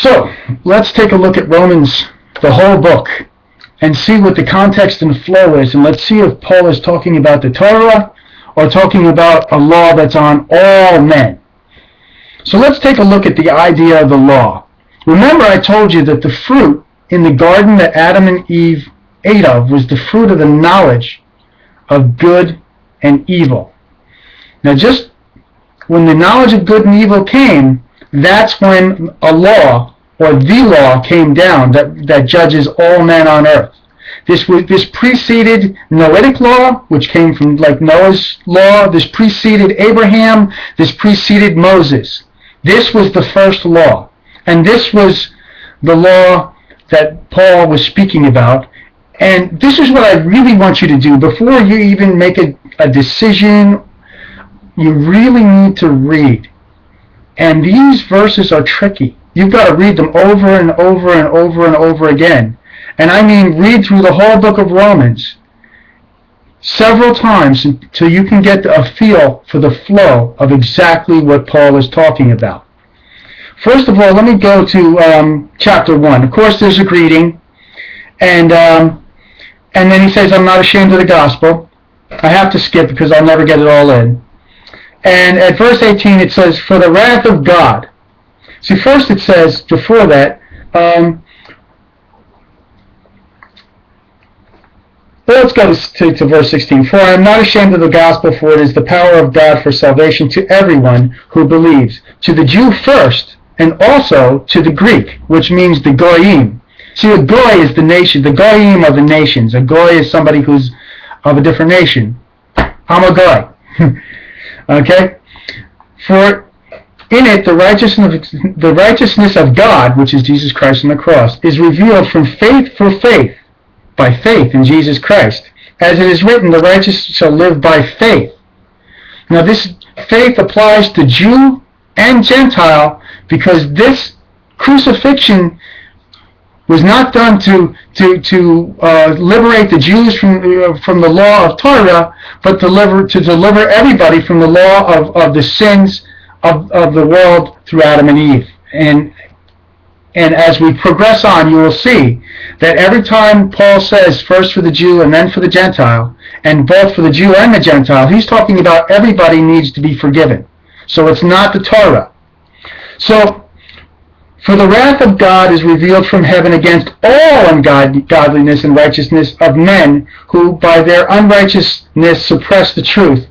So, let's take a look at Romans, the whole book, and see what the context and flow is, and let's see if Paul is talking about the Torah or talking about a law that's on all men. So let's take a look at the idea of the law. Remember, I told you that the fruit in the garden that Adam and Eve ate of was the fruit of the knowledge of good and evil. Now, just when the knowledge of good and evil came, that's when a law, or the law, came down that judges all men on earth. This preceded Noahic law, which came from like Noah's law. This preceded Abraham. This preceded Moses. This was the first law. And this was the law that Paul was speaking about. And this is what I really want you to do. Before you even make a decision, you really need to read. And these verses are tricky. You've got to read them over and over and over and over again. And I mean read through the whole book of Romans several times until you can get a feel for the flow of exactly what Paul is talking about. First of all, let me go to chapter 1. Of course, there's a greeting. And then he says, I'm not ashamed of the gospel. I have to skip because I'll never get it all in. And at verse 18 it says, for the wrath of God. See, first it says, before that, let's go to verse 16. For I am not ashamed of the gospel, for it is the power of God for salvation to everyone who believes, to the Jew first, and also to the Greek, which means the Goyim. See, a Goy is the nation. The Goyim are the nations. A Goy is somebody who's of a different nation. I'm a Goy. Okay? For in it the righteousness of God, which is Jesus Christ on the cross, is revealed from faith for faith, by faith in Jesus Christ. As it is written, the righteous shall live by faith. Now this faith applies to Jew and Gentile, because this crucifixion was not done to liberate the Jews from the law of Torah, but to deliver everybody from the law of the sins of the world through Adam and Eve. And as we progress on, you will see that every time Paul says first for the Jew and then for the Gentile, and both for the Jew and the Gentile, he's talking about everybody needs to be forgiven. So it's not the Torah. So, for the wrath of God is revealed from heaven against all ungodliness and righteousness of men who by their unrighteousness suppress the truth.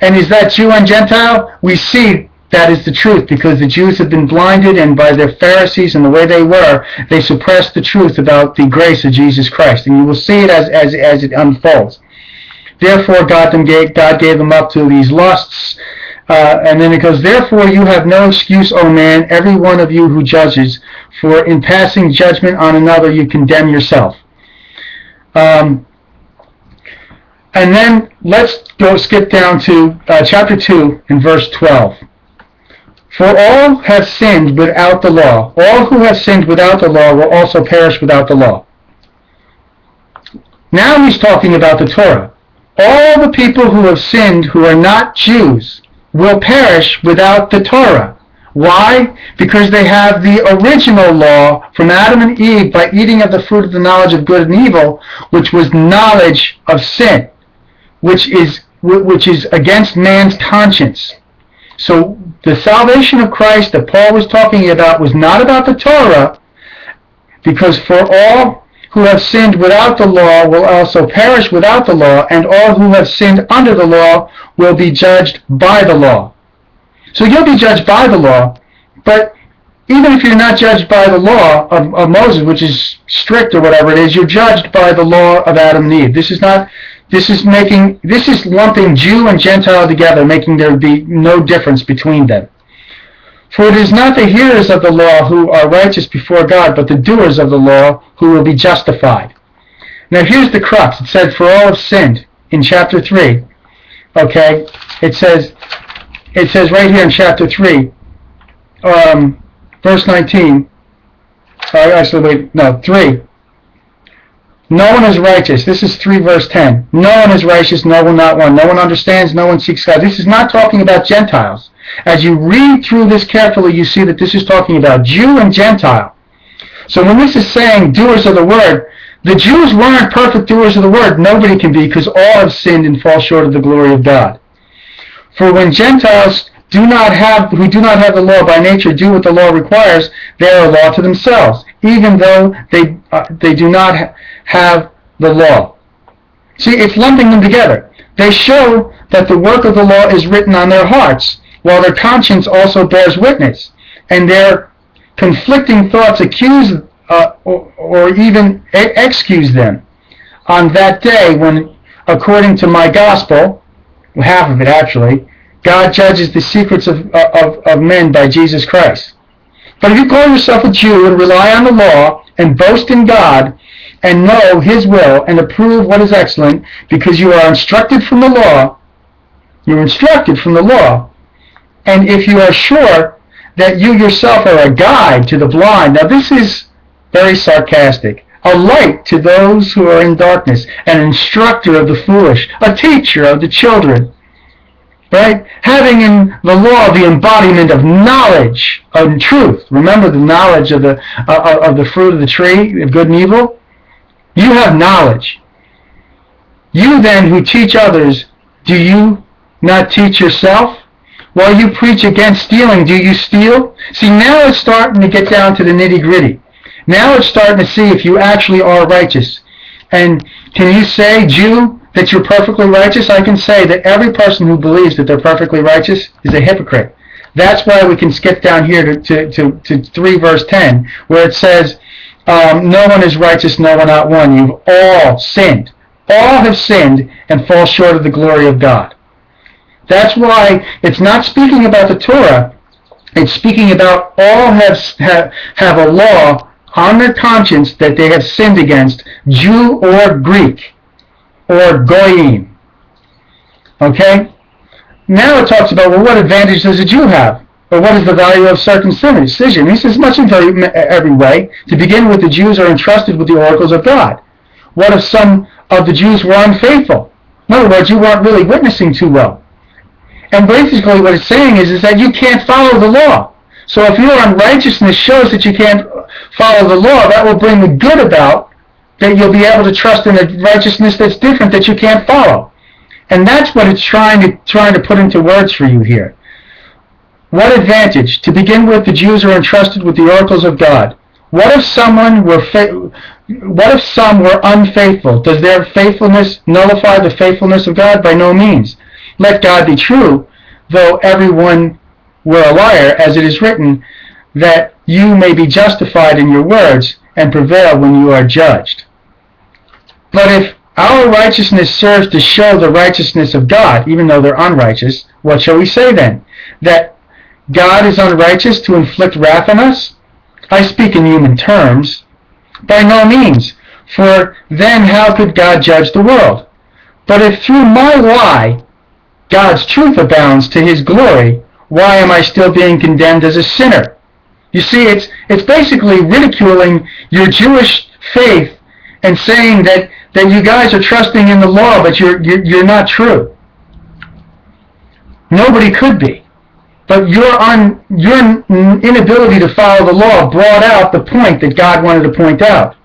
And is that Jew and Gentile? We see that is the truth, because the Jews have been blinded, and by their Pharisees and the way they were, they suppressed the truth about the grace of Jesus Christ. And you will see it as it unfolds. Therefore God gave them up to these lusts. And then it goes, therefore you have no excuse, O man, every one of you who judges, for in passing judgment on another you condemn yourself. And then let's skip down to chapter 2 and verse 12. For all have sinned without the law. All who have sinned without the law will also perish without the law. Now he's talking about the Torah. All the people who have sinned who are not Jews will perish without the Torah. Why? Because they have the original law from Adam and Eve by eating of the fruit of the knowledge of good and evil, which was knowledge of sin, which is against man's conscience. So the salvation of Christ that Paul was talking about was not about the Torah, because for all who have sinned without the law will also perish without the law, and all who have sinned under the law will be judged by the law. So you'll be judged by the law, but even if you're not judged by the law of Moses, which is strict or whatever it is, you're judged by the law of Adam and Eve. This is lumping Jew and Gentile together, making there be no difference between them. For it is not the hearers of the law who are righteous before God, but the doers of the law who will be justified. Now here's the crux. It said, for all have sinned in chapter 3. Okay? It says right here in chapter 3, verse 19. 3. No one is righteous. This is 3 verse 10. No one is righteous, no one, not one. No one understands, no one seeks God. This is not talking about Gentiles. As you read through this carefully, you see that this is talking about Jew and Gentile. So when this is saying doers of the word, the Jews weren't perfect doers of the word. Nobody can be, because all have sinned and fall short of the glory of God. For when Gentiles who do not have the law by nature do what the law requires, they are a law to themselves, even though they do not have the law. See, it's lumping them together. They show that the work of the law is written on their hearts, while their conscience also bears witness, and their conflicting thoughts accuse or even excuse them on that day when, according to my gospel, half of it actually, God judges the secrets of men by Jesus Christ. But if you call yourself a Jew and rely on the law and boast in God and know His will and approve what is excellent, because you are instructed from the law, and if you are sure that you yourself are a guide to the blind, now this is very sarcastic, a light to those who are in darkness, an instructor of the foolish, a teacher of the children, right? Having in the law the embodiment of knowledge and truth. Remember the knowledge of the fruit of the tree of good and evil? You have knowledge. You then who teach others, do you not teach yourself? While you preach against stealing, do you steal? See, now it's starting to get down to the nitty-gritty. Now it's starting to see if you actually are righteous. And can you say, Jew, that you're perfectly righteous? I can say that every person who believes that they're perfectly righteous is a hypocrite. That's why we can skip down here to 3 verse 10, where it says, no one is righteous, no one not one. You've all sinned. All have sinned and fall short of the glory of God. That's why it's not speaking about the Torah. It's speaking about all have a law on their conscience that they have sinned against, Jew or Greek or Goyim. Okay? Now it talks about, well, what advantage does a Jew have? Or what is the value of circumcision? He says, much in every way. To begin with, the Jews are entrusted with the oracles of God. What if some of the Jews were unfaithful? In other words, you weren't really witnessing too well. And basically what it's saying is that you can't follow the law. So if your unrighteousness shows that you can't follow the law, that will bring the good about, that you'll be able to trust in a righteousness that's different that you can't follow. And that's what it's trying to put into words for you here. What advantage? To begin with, the Jews are entrusted with the oracles of God. What if some were unfaithful? Does their faithfulness nullify the faithfulness of God? By no means. Let God be true, though everyone were a liar, as it is written, that you may be justified in your words and prevail when you are judged. But if our righteousness serves to show the righteousness of God, even though they're unrighteous, what shall we say then? That God is unrighteous to inflict wrath on us? I speak in human terms. By no means, for then how could God judge the world? But if through my lie God's truth abounds to His glory, why am I still being condemned as a sinner? You see, it's basically ridiculing your Jewish faith and saying that you guys are trusting in the law, but you're not true. Nobody could be. But your inability to follow the law brought out the point that God wanted to point out.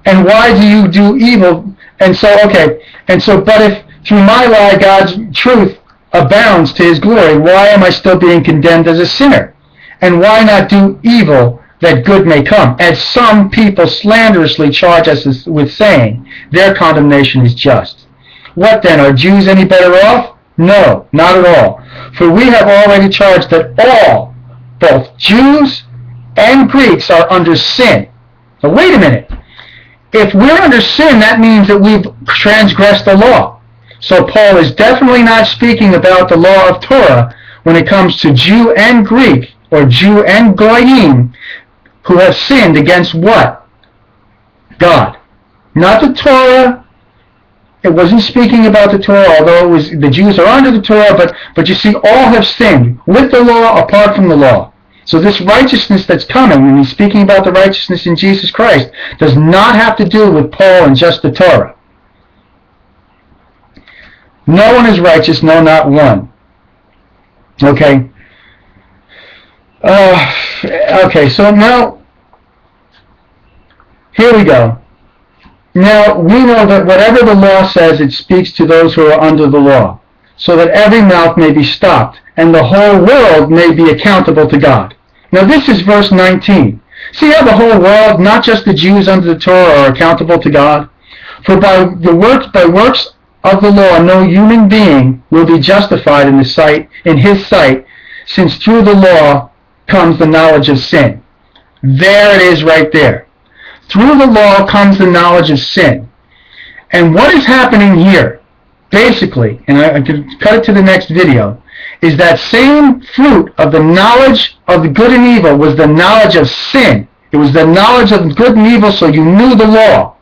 And why do you do evil? But if through my lie God's truth abounds to His glory, why am I still being condemned as a sinner? And why not do evil that good may come? As some people slanderously charge us with saying, their condemnation is just. What then, are Jews any better off? No, not at all. For we have already charged that all, both Jews and Greeks, are under sin. Now wait a minute. If we're under sin, that means that we've transgressed the law. So Paul is definitely not speaking about the law of Torah when it comes to Jew and Greek, or Jew and Goyim, who have sinned against what? God. Not the Torah. It wasn't speaking about the Torah, although it was, the Jews are under the Torah, but you see, all have sinned with the law, apart from the law. So this righteousness that's coming, when he's speaking about the righteousness in Jesus Christ, does not have to do with Paul and just the Torah. No one is righteous, no, not one. Okay. Okay, so now, here we go. Now, we know that whatever the law says, it speaks to those who are under the law, so that every mouth may be stopped, and the whole world may be accountable to God. Now, this is verse 19. See how the whole world, not just the Jews under the Torah, are accountable to God? For by works of the law, no human being will be justified in his sight, since through the law comes the knowledge of sin. There it is right there. Through the law comes the knowledge of sin. And what is happening here, basically, and I can cut it to the next video, is that same fruit of the knowledge of the good and evil was the knowledge of sin. It was the knowledge of good and evil, so you knew the law.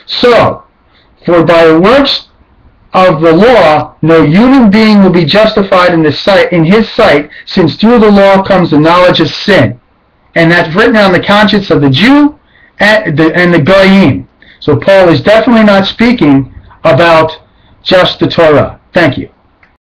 So, for by works of the law, no human being will be justified in his sight, since through the law comes the knowledge of sin. And that's written on the conscience of the Jew and the Goyim. So Paul is definitely not speaking about just the Torah. Thank you.